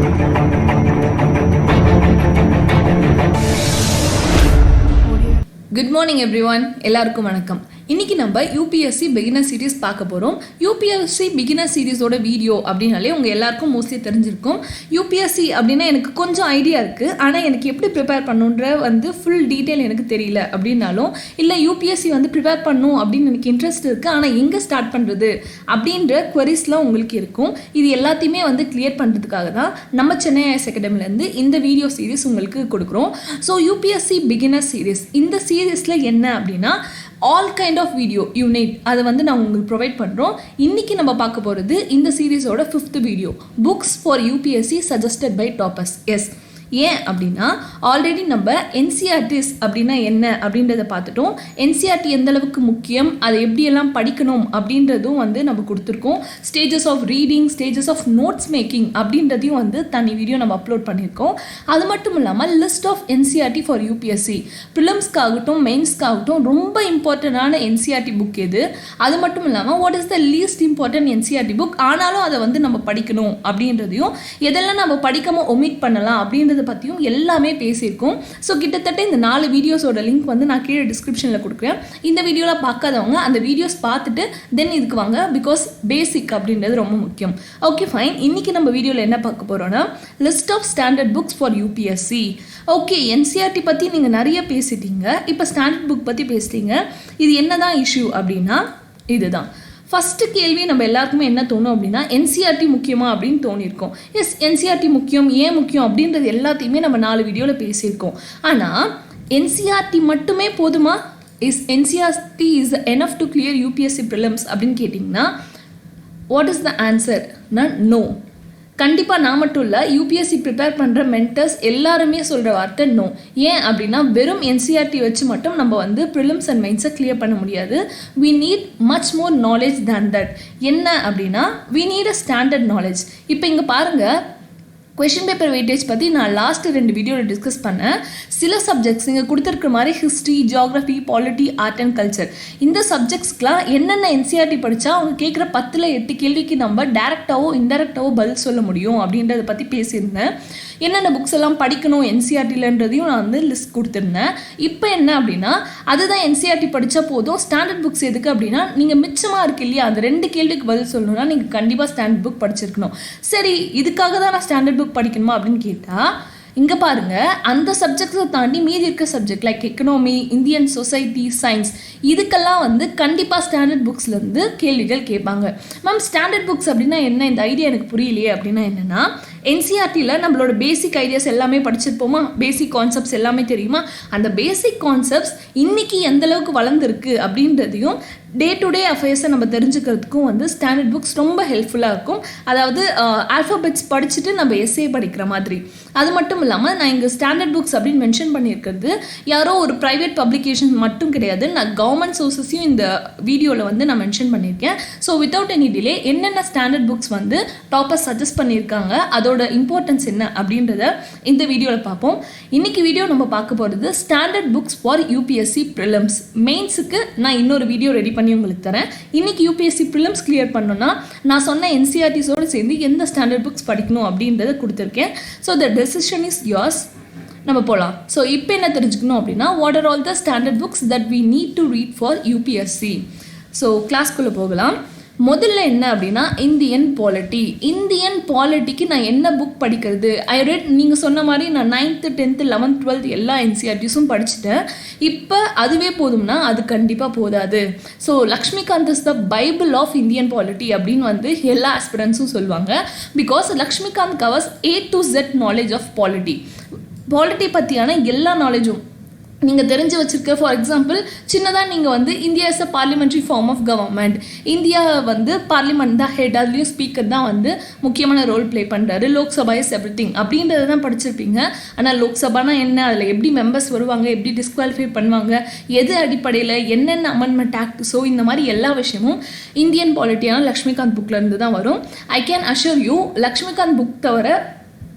Good morning everyone. எல்லாருக்கும் வணக்கம். இன்னைக்கு நம்ம UPSC beginner series பார்க்க போறோம். UPSC beginner series ஓட வீடியோ அப்படினாலே உங்க எல்லாருக்கும் மோஸ்ட்லி தெரிஞ்சிருக்கும். UPSC அப்படினா எனக்கு கொஞ்சம் ஐடியா இருக்கு. ஆனா எனக்கு எப்படி ப்ரிப்பேர் பண்ணனும்ன்ற வந்து full detail எனக்கு தெரியல அப்படினாலும் இல்ல UPSC வந்து ப்ரிப்பேர் பண்ணனும் அப்படினு எனக்கு இன்ட்ரஸ்ட் இருக்கு. ஆனா எங்க ஸ்டார்ட் பண்றது அப்படிங்கற queriesலாம் உங்களுக்கு இருக்கும். இது எல்லாத்தையுமே வந்து கிளியர் பண்றதுக்காக தான் நம்ம சென்னை ஐஎஸ் அகாடமில இருந்து இந்த வீடியோ சீரிஸ் உங்களுக்கு கொடுக்கிறோம். சோ UPSC beginner series இந்த சீரிஸ்ல என்ன அப்படினா all kind of video you need அதை வந்து நான் உங்களுக்கு ப்ரொவைட் பண்றோம். இன்னைக்கு நம்ம பார்க்க போறது இந்த சீரிஸோட 5th video books for UPSC suggested by toppers. yes ஏன் அப்படின்னா ஆல்ரெடி நம்ம NCERT'S அப்படின்னா என்ன அப்படின்றத பார்த்துட்டோம். NCRT எந்த அளவுக்கு முக்கியம், அதை எப்படியெல்லாம் படிக்கணும் அப்படின்றதும் வந்து நம்ம கொடுத்துருக்கோம். Stages of reading, stages of notes making அப்படின்றதையும் வந்து தனி வீடியோ நம்ம அப்லோட் பண்ணியிருக்கோம். அது மட்டும் இல்லாமல் list of NCRT for UPSC ப்ரிலிம்ஸ்க்காகட்டும் மெயின்ஸ்க்காகட்டும் ரொம்ப இம்பார்ட்டண்டான NCRT புக் எது, அது மட்டும் இல்லாமல் what is the least important NCRT book ஆனாலும் அதை வந்து நம்ம படிக்கணும் அப்படின்றதையும் எதெல்லாம் நம்ம படிக்காமல் ஒமிட் பண்ணலாம் அப்படின்றது பத்தியும் எல்லாமே பேசியிருக்கோம். ஸோ கிட்டத்தட்ட இந்த 4 வீடியோஸோட லிங்க் வந்து நான் கீழே டிஸ்கிரிப்ஷனில் கொடுக்குறேன். இந்த வீடியோவில் பார்க்காதவங்க அந்த வீடியோஸ் பார்த்துட்டு தென் இதுக்கு வாங்க, பிகாஸ் பேசிக் அப்படின்றது ரொம்ப முக்கியம். Okay fine. இன்னைக்கு நம்ம வீடியோவில் என்ன பார்க்க போகிறோம்னா list of standard books for UPSC. Okay, NCRT பற்றி நீங்கள் நிறைய பேசிட்டீங்க, இப்போ ஸ்டாண்டர்ட் புக் பற்றி பேசுறீங்க. இது என்னதான் இஷ்யூ அப்படின்னா இதுதான். ஃபஸ்ட்டு கேள்வி நம்ம எல்லாருக்குமே என்ன தோணும் அப்படின்னா NCRT முக்கியமா அப்படின்னு தோணியிருக்கோம். எஸ், NCRT முக்கியம், ஏன் முக்கியம் அப்படின்றது எல்லாத்தையுமே நம்ம 4 வீடியோவில் பேசியிருக்கோம். ஆனால் NCRT மட்டுமே போதுமா? NCRT is enough to clear UPSC Prelims அப்படின்னு கேட்டிங்கன்னா what is the answer? No. கண்டிப்பாக நான் மட்டும் இல்லை, UPSC ப்ரிப்பேர் பண்ணுற மென்டர்ஸ் எல்லாருமே சொல்கிற வார்த்தை நோ. ஏன் அப்படின்னா வெறும் NCRT வச்சு மட்டும் நம்ம வந்து ப்ரிலிம்ஸ் அண்ட் மெயின்ஸை கிளியர் பண்ண முடியாது. we need much more knowledge than that. என்ன அப்படின்னா we need a standard knowledge. இப்போ இங்கே பாருங்கள், கொஷின் பேப்பர் வெயிட்டேஜ் பற்றி நான் லாஸ்ட் 2 வீடியோவில் டிஸ்கஸ் பண்ணேன். சில சப்ஜெக்ட்ஸ் இங்கே கொடுத்துருக்குற மாதிரி history, geography, polity, art and culture இந்த சப்ஜெக்ட்ஸ்க்குலாம் என்னென்ன NCRT படித்தா அவங்க கேட்குற 10ல் 8 கேள்விக்கு நம்ம டேரெக்டாவோ இன்டெரக்டாவோ பதில் சொல்ல முடியும் அப்படின்றத பற்றி பேசியிருந்தேன். என்னென்ன புக்ஸ் எல்லாம் படிக்கணும் NCRTலன்றதையும் நான் வந்து லிஸ்ட் கொடுத்துருந்தேன். இப்போ என்ன அப்படின்னா அதுதான் NCRT படித்தா போதும், ஸ்டாண்டர்ட் புக்ஸ் எதுக்கு அப்படின்னா நீங்கள் மிச்சமாக இருக்கு இல்லையா அந்த 2 கேள்விக்கு பதில் சொல்லணும்னா நீங்கள் கண்டிப்பாக ஸ்டாண்டர்ட் புக் படிச்சிருக்கணும். சரி, இதுக்காக தான் நான் ஸ்டாண்டர்ட் புக் படிக்கணுமா அப்படின்னு கேட்டால் இங்கே பாருங்கள், அந்த சப்ஜெக்ட்ஸை தாண்டி மீதி இருக்க subject like economy, Indian society, science இதுக்கெல்லாம் வந்து கண்டிப்பாக ஸ்டாண்டர்ட் புக்ஸ்லேருந்து கேள்விகள் கேட்பாங்க. மேம் ஸ்டாண்டர்ட் புக்ஸ் அப்படின்னா என்ன, இந்த ஐடியா எனக்கு புரியலையே அப்படின்னா என்னென்னா NCRTயில் நம்மளோட பேசிக் ஐடியாஸ் எல்லாமே படிச்சிருப்போமா, பேசிக் கான்செப்ட்ஸ் எல்லாமே தெரியுமா, அந்த பேசிக் கான்செப்ட்ஸ் இன்றைக்கி எந்தளவுக்கு வளர்ந்துருக்கு அப்படின்றதையும் டே டு டே அஃபேர்ஸை நம்ம தெரிஞ்சுக்கிறதுக்கும் வந்து ஸ்டாண்டர்ட் புக்ஸ் ரொம்ப ஹெல்ப்ஃபுல்லாக இருக்கும். அதாவது ஆல்ஃபபெட்ஸ் படிச்சுட்டு நம்ம எஸ்ஏ படிக்கிற மாதிரி. அது மட்டும் இல்லாமல் நான் இங்கே ஸ்டாண்டர்ட் புக்ஸ் அப்படின்னு மென்ஷன் பண்ணியிருக்கிறது யாரோ ஒரு ப்ரைவேட் பப்ளிகேஷன் மட்டும் கிடையாது, நான் கவர்மெண்ட் சோர்ஸஸையும் இந்த வீடியோவில் வந்து நான் மென்ஷன் பண்ணியிருக்கேன். ஸோ வித்தவுட் எனி டிலே என்னென்ன ஸ்டாண்டர்ட் புக்ஸ் வந்து டாப்பர்ஸ் சஜஸ்ட் பண்ணியிருக்காங்க, அதோட இம்பார்ட்டன்ஸ் என்ன அப்படின்றத இந்த வீடியோவில் பார்ப்போம். இன்னைக்கு வீடியோ நம்ம பார்க்க போகிறது standard books for UPSC Prelims. மெயின்ஸுக்கு நான் இன்னொரு வீடியோ ரெடி பண்ணி உங்களுக்கு தரேன். இன்னைக்கு UPSC Prelims கிளியர் பண்ணணும்னா நான் சொன்ன NCRTஸோடு சேர்ந்து எந்த ஸ்டாண்டர்ட் புக்ஸ் படிக்கணும் அப்படின்றத கொடுத்துருக்கேன். So the decision is yours. நம்ம போகலாம். ஸோ இப்போ என்ன தெரிஞ்சுக்கணும் அப்படின்னா what are all the standard books that we need to read for UPSC. So கிளாஸ்க்குள்ளே போகலாம். முதல்ல என்ன அப்படின்னா இந்தியன் பாலிட்டிக்கு நான் என்ன புக் படிக்கிறது? ஐ ரெட், நீங்கள் சொன்ன மாதிரி நான் 9th 10th 11th 12th எல்லா NCRTஸும் படிச்சுட்டேன். இப்போ அதுவே போதும்னா அது கண்டிப்பாக போதாது. So Lakshmikanth is the bible of Indian polity அப்படின்னு வந்து எல்லா ஆஸ்பிரன்ஸும் சொல்லுவாங்க. Because Lakshmikanth covers A to Z knowledge of polity பற்றியான எல்லா நாலேஜும் நீங்கள் தெரிஞ்சு வச்சுருக்க. ஃபார் எக்ஸாம்பிள் சின்னதாக நீங்கள் வந்து India is a parliamentary form of government, India வந்து பார்லிமெண்ட் தான் ஹெட், அதுலேயும் ஸ்பீக்கர் தான் வந்து முக்கியமான ரோல் ப்ளே பண்ணுறாரு, லோக்சபா இஸ் எவ்ரிதிங் அப்படின்றது தான் படிச்சிருப்பீங்க. ஆனால் லோக்சபானா என்ன, அதில் எப்படி மெம்பர்ஸ் வருவாங்க, எப்படி டிஸ்குவாலிஃபை பண்ணுவாங்க, எது அடிப்படையில் என்னென்ன அமெண்ட்மெண்ட் ஆக்ட், ஸோ இந்த மாதிரி எல்லா விஷயமும் இந்தியன் பாலிட்டியான லக்ஷ்மிகாந்த் புக்லேருந்து தான் வரும். I can assure you Laxmikanth book தவிர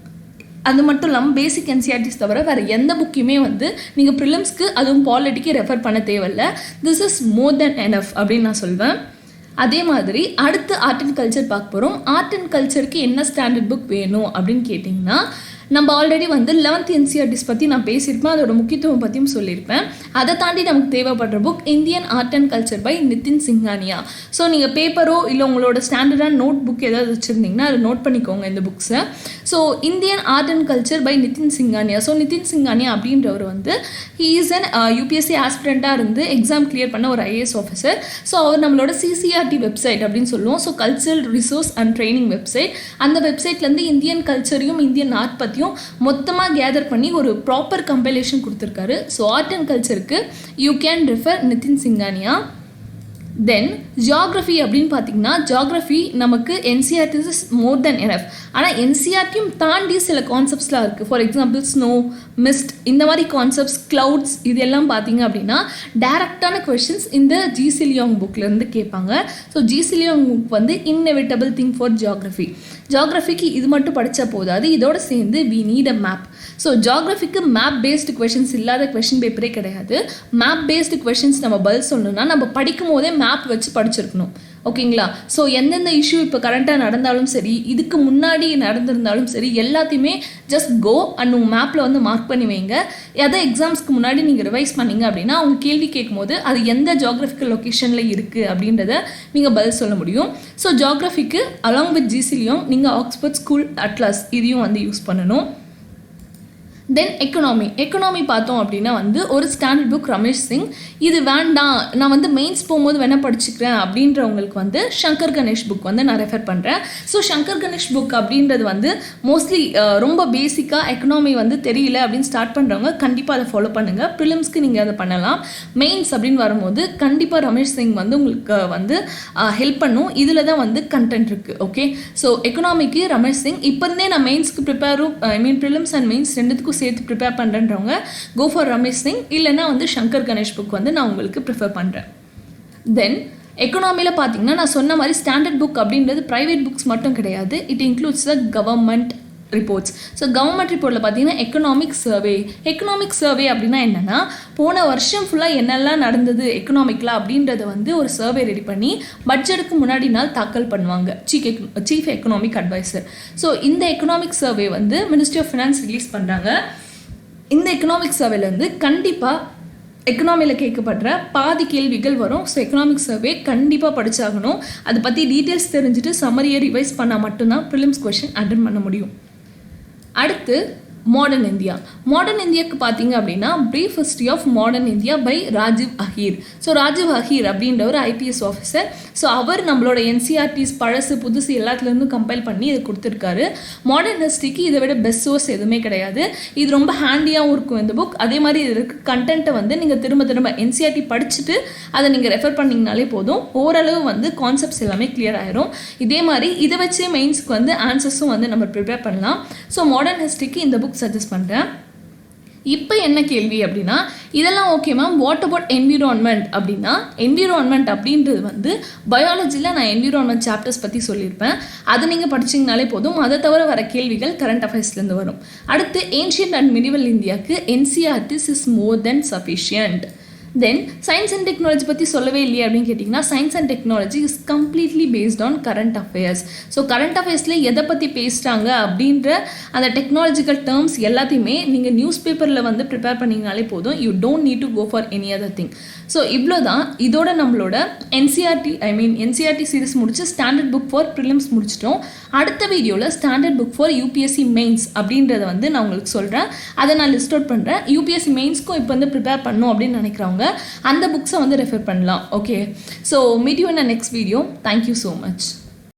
அது மட்டும் இல்லாமல் பேசிக் NCERT's தவிர வேறு எந்த புக்கையுமே வந்து நீங்கள் ப்ரிலிம்ஸ்க்கு அதுவும் பாலிட்டிக்கு ரெஃபர் பண்ண தேவையில்லை. This is more then enough அப்படின்னு நான் சொல்வேன். அதே மாதிரி அடுத்து ஆர்ட் அண்ட் கல்ச்சர் பார்க்க போகிறோம். ஆர்ட் அண்ட் கல்ச்சருக்கு என்ன ஸ்டாண்டர்ட் புக் வேணும் அப்படின்னு கேட்டிங்கன்னா, நம்ம ஆல்ரெடி வந்து 11th NCERT'S பற்றி நான் பேசியிருப்பேன், அதோட முக்கியத்துவம் பற்றியும் சொல்லியிருப்பேன். அதை தாண்டி நமக்கு தேவைப்படுற book Indian art and culture by Nitin Singhania. So நீங்கள் பேப்பரோ இல்லை உங்களோட ஸ்டாண்டர்டான நோட் புக் ஏதாவது வச்சுருந்தீங்கன்னா அதை நோட் பண்ணிக்கோங்க இந்த புக்ஸை. So Indian art and culture by Nitin Singhania. So Nitin Singhania அப்படின்றவர் வந்து ஹீ இஸ் அன் UPSC ஆஸ்பிரண்ட்டாக இருந்து எக்ஸாம் கிளியர் பண்ண ஒரு IAS ஆஃபீஸர். ஸோ அவர் நம்மளோட CCRT வெப்சைட் அப்படின்னு சொல்லுவோம். So cultural resource and training website. அந்த வெப்சைட்லேருந்து இந்தியன் கல்ச்சரையும் இந்தியன் ஆர்ட் பற்றி மொத்தமாக கேதர் பண்ணி ஒரு ப்ராப்பர் கம்பைலேஷன் கொடுத்துருக்காரு. ஸோ ஆர்ட் அண்ட் கல்ச்சருக்கு you can refer Nitin Singhania. Then geography அப்படின்னு பார்த்தீங்கன்னா, ஜியாகிரஃபி நமக்கு NCERT's is more then enough. ஆனால் NCERTயும் தாண்டி சில கான்செப்ட்ஸ்லாம் இருக்குது. ஃபார் எக்ஸாம்பிள் ஸ்னோ, மிஸ்ட், இந்த மாதிரி கான்செப்ட்ஸ், க்ளவுட்ஸ், இது எல்லாம் பார்த்தீங்க அப்படின்னா டேரக்டான கொஷின்ஸ் இந்த GC லியோங் புக்லேருந்து கேட்பாங்க. ஸோ GC லியோங் புக் வந்து இன்எவிட்டபிள் திங் ஃபார் ஜியாகிரஃபி. ஜியாகிரஃபிக்கு இது மட்டும் படித்தா போதாது, இதோடு சேர்ந்து we need a map. So ஜியாகிரஃபிக்கு மேப் பேஸ்டு கொஷின்ஸ் இல்லாத கொஷின் பேப்பரே கிடையாது. மேப் பேஸ்டு கொஷின்ஸ் நம்ம பதில் சொல்லணும்னா நம்ம படிக்கும் போதே மேப் வச்சு படிச்சிருக்கணும். ஓகேங்களா? ஸோ எந்தெந்த இஷ்யூ இப்போ கரண்ட்டாக நடந்தாலும் சரி, இதுக்கு முன்னாடி நடந்திருந்தாலும் சரி, எல்லாத்தையுமே ஜஸ்ட் கோ அண்ட் உங்கள் மேப்பில் வந்து மார்க் பண்ணி வைங்க. எதை எக்ஸாம்ஸ்க்கு முன்னாடி நீங்கள் ரிவைஸ் பண்ணிங்க அப்படின்னா அவங்க கேள்வி கேட்கும்போது அது எந்த ஜியாகிரபிக்கல் லொக்கேஷனில் இருக்குது அப்படின்றத நீங்கள் பதில் சொல்ல முடியும். ஸோ ஜியாகிரஃபிக்கு அலாங் வித் GC லியோங் நீங்கள் ஆக்ஸ்போர்ட் ஸ்கூல் அட்லாஸ் இதையும் வந்து யூஸ் பண்ணணும். தென் எக்கனாமி பார்த்தோம் அப்படின்னா வந்து ஒரு ஸ்டாண்டர்ட் புக் ரமேஷ் சிங். இது வேண்டாம், நான் வந்து மெயின்ஸ் போகும்போது வேணால் படிச்சுக்கிறேன் அப்படின்றவங்களுக்கு வந்து சங்கர் கணேஷ் புக் வந்து நான் ரெஃபர் பண்ணுறேன். ஸோ சங்கர் கணேஷ் புக் அப்படின்றது வந்து மோஸ்ட்லி ரொம்ப பேசிக்காக எக்கனாமி வந்து தெரியல அப்படின்னு ஸ்டார்ட் பண்ணுறவங்க கண்டிப்பாக அதை ஃபாலோ பண்ணுங்கள். ப்ரிலிம்ஸ்க்கு நீங்கள் அதை பண்ணலாம். மெயின்ஸ் அப்படின்னு வரும்போது கண்டிப்பாக ரமேஷ் சிங் வந்து உங்களுக்கு வந்து ஹெல்ப் பண்ணும். இதில் தான் வந்து கண்டென்ட் இருக்குது. Okay, so economic Ramesh Singh. இப்போ இருந்தே நான் மெயின்ஸ்க்கு ப்ரிலிம்ஸ் அண்ட் மெயின்ஸ் ரெண்டுத்துக்கும் சேர்த்து ப்ரிப்பேர் பண்ணுறவங்க கோ ஃபார் ரமேஷ் சிங், இல்லைன்னா வந்து சங்கர் கணேஷ் புக் வந்து நான் உங்களுக்கு ப்ரிஃபர் பண்ணுறேன். தென் எக்கனாமியில் பார்த்தீங்கன்னா நான் சொன்ன மாதிரி ஸ்டாண்டர்ட் புக் அப்படின்றது ப்ரைவேட் புக்ஸ் மட்டும் கிடையாது. It includes the government reports. So government ரிப்போர்ட்டில் பார்த்தீங்கன்னா எக்கனாமிக் சர்வே அப்படின்னா என்னென்னா, போன வருஷம் ஃபுல்லாக என்னெல்லாம் நடந்தது எக்கனாமிக்கில் அப்படின்றத வந்து ஒரு சர்வே ரெடி பண்ணி பட்ஜெட்டுக்கு முன்னாடி நாள் தாக்கல் பண்ணுவாங்க சீஃப் எக்கனாமிக் அட்வைசர். ஸோ இந்த எக்கனாமிக் சர்வே வந்து மினிஸ்ட்ரி ஆஃப் ஃபினான்ஸ் ரிலீஸ் பண்ணுறாங்க. இந்த எக்கனாமிக் சர்வேலேருந்து கண்டிப்பாக எக்கனாமியில் கேட்கப்படுற பாதி கேள்விகள் வரும். ஸோ எக்கனாமிக் சர்வே கண்டிப்பாக படித்தாகணும். அதை பற்றி டீட்டெயில்ஸ் தெரிஞ்சுட்டு சம்மரியை ரிவைஸ் பண்ணால் மட்டும்தான் ப்ரிலிம்ஸ் கொஷின் அட்டென்ட் பண்ண முடியும். அடுத்து மாடர்ன் இந்தியாவுக்கு பார்த்தீங்க அப்படின்னா brief history of modern India by Rajiv Ahir. So Rajiv Ahir அப்படின்ற ஒரு IPS ஆஃபீஸர். ஸோ அவர் நம்மளோட NCERT's பழசு புதுசு எல்லாத்துலேருந்தும் கம்பைல் பண்ணி இதை கொடுத்துருக்காரு. மாடர்ன் ஹிஸ்ட்ரிக்கு இதை விட பெஸ்ட் சோர்ஸ் எதுவுமே கிடையாது. இது ரொம்ப ஹேண்டியாகவும் இருக்கும் இந்த புக். அதே மாதிரி இது இருக்க கண்டென்ட்டை வந்து நீங்கள் திரும்ப NCERT படிச்சுட்டு அதை நீங்கள் ரெஃபர் பண்ணிங்கனாலே போதும். ஓரளவு வந்து கான்செப்ட்ஸ் எல்லாமே கிளியர் ஆயிரும். இதே மாதிரி இதை வச்சே மெயின்ஸ்க்கு வந்து ஆன்சர்ஸும் வந்து நம்ம ப்ரிப்பேர் பண்ணலாம். ஸோ மாடர்ன் ஹிஸ்ட்ரிக்கு இந்த புக் சஜஸ்ட் பண்ணுறேன். இப்போ என்ன கேள்வி அப்படின்னா, இதெல்லாம் okay ma'am, what about environment அப்படின்னா, என்விரான்மெண்ட் அப்படின்றது வந்து பயாலஜியில் நான் என்விரான்மெண்ட் சாப்டர்ஸ் பற்றி சொல்லியிருப்பேன். அதை நீங்கள் படிச்சிங்கனாலே போதும். அதை தவிர வர கேள்விகள் கரண்ட் அஃபேர்ஸ்லேருந்து வரும். அடுத்து ஏன்ஷியன்ட் அண்ட் மிடிவல் இந்தியாவுக்கு NCERT's is more than sufficient. Then science and technology பற்றி சொல்லவே இல்லையே அப்படின்னு கேட்டிங்கன்னா, science and technology is completely based on current affairs. So current அஃபேர்ஸில் எதை பற்றி பேசுகிறாங்க அப்படின்ற அந்த டெக்னாலஜிக்கல் டேர்ம்ஸ் எல்லாத்தையுமே நீங்கள் நியூஸ் பேப்பரில் வந்து ப்ரிப்பேர் பண்ணிங்கனாலே போதும். You don't need to go for any other thing. So இவ்வளோ தான் இதோட நம்மளோட NCERT சீரிஸ் முடிச்சு ஸ்டாண்டர்ட் புக் ஃபார் ப்ரிலிம்ஸ் முடிச்சிட்டோம். அடுத்த வீடியோவில் standard book for UPSC mains அப்படின்றத வந்து நான் உங்களுக்கு சொல்கிறேன். அதை நான் லிஸ்ட் அவுட் பண்ணுறேன். UPSC மெயின்ஸ்க்கும் இப்போ வந்து ப்ரிப்பேர் பண்ணணும் அப்படின்னு நினைக்கிறவங்க அந்த புக்ஸை வந்து ரெஃபர் பண்ணலாம். Okay, so meet you in the next video. Thank you so much.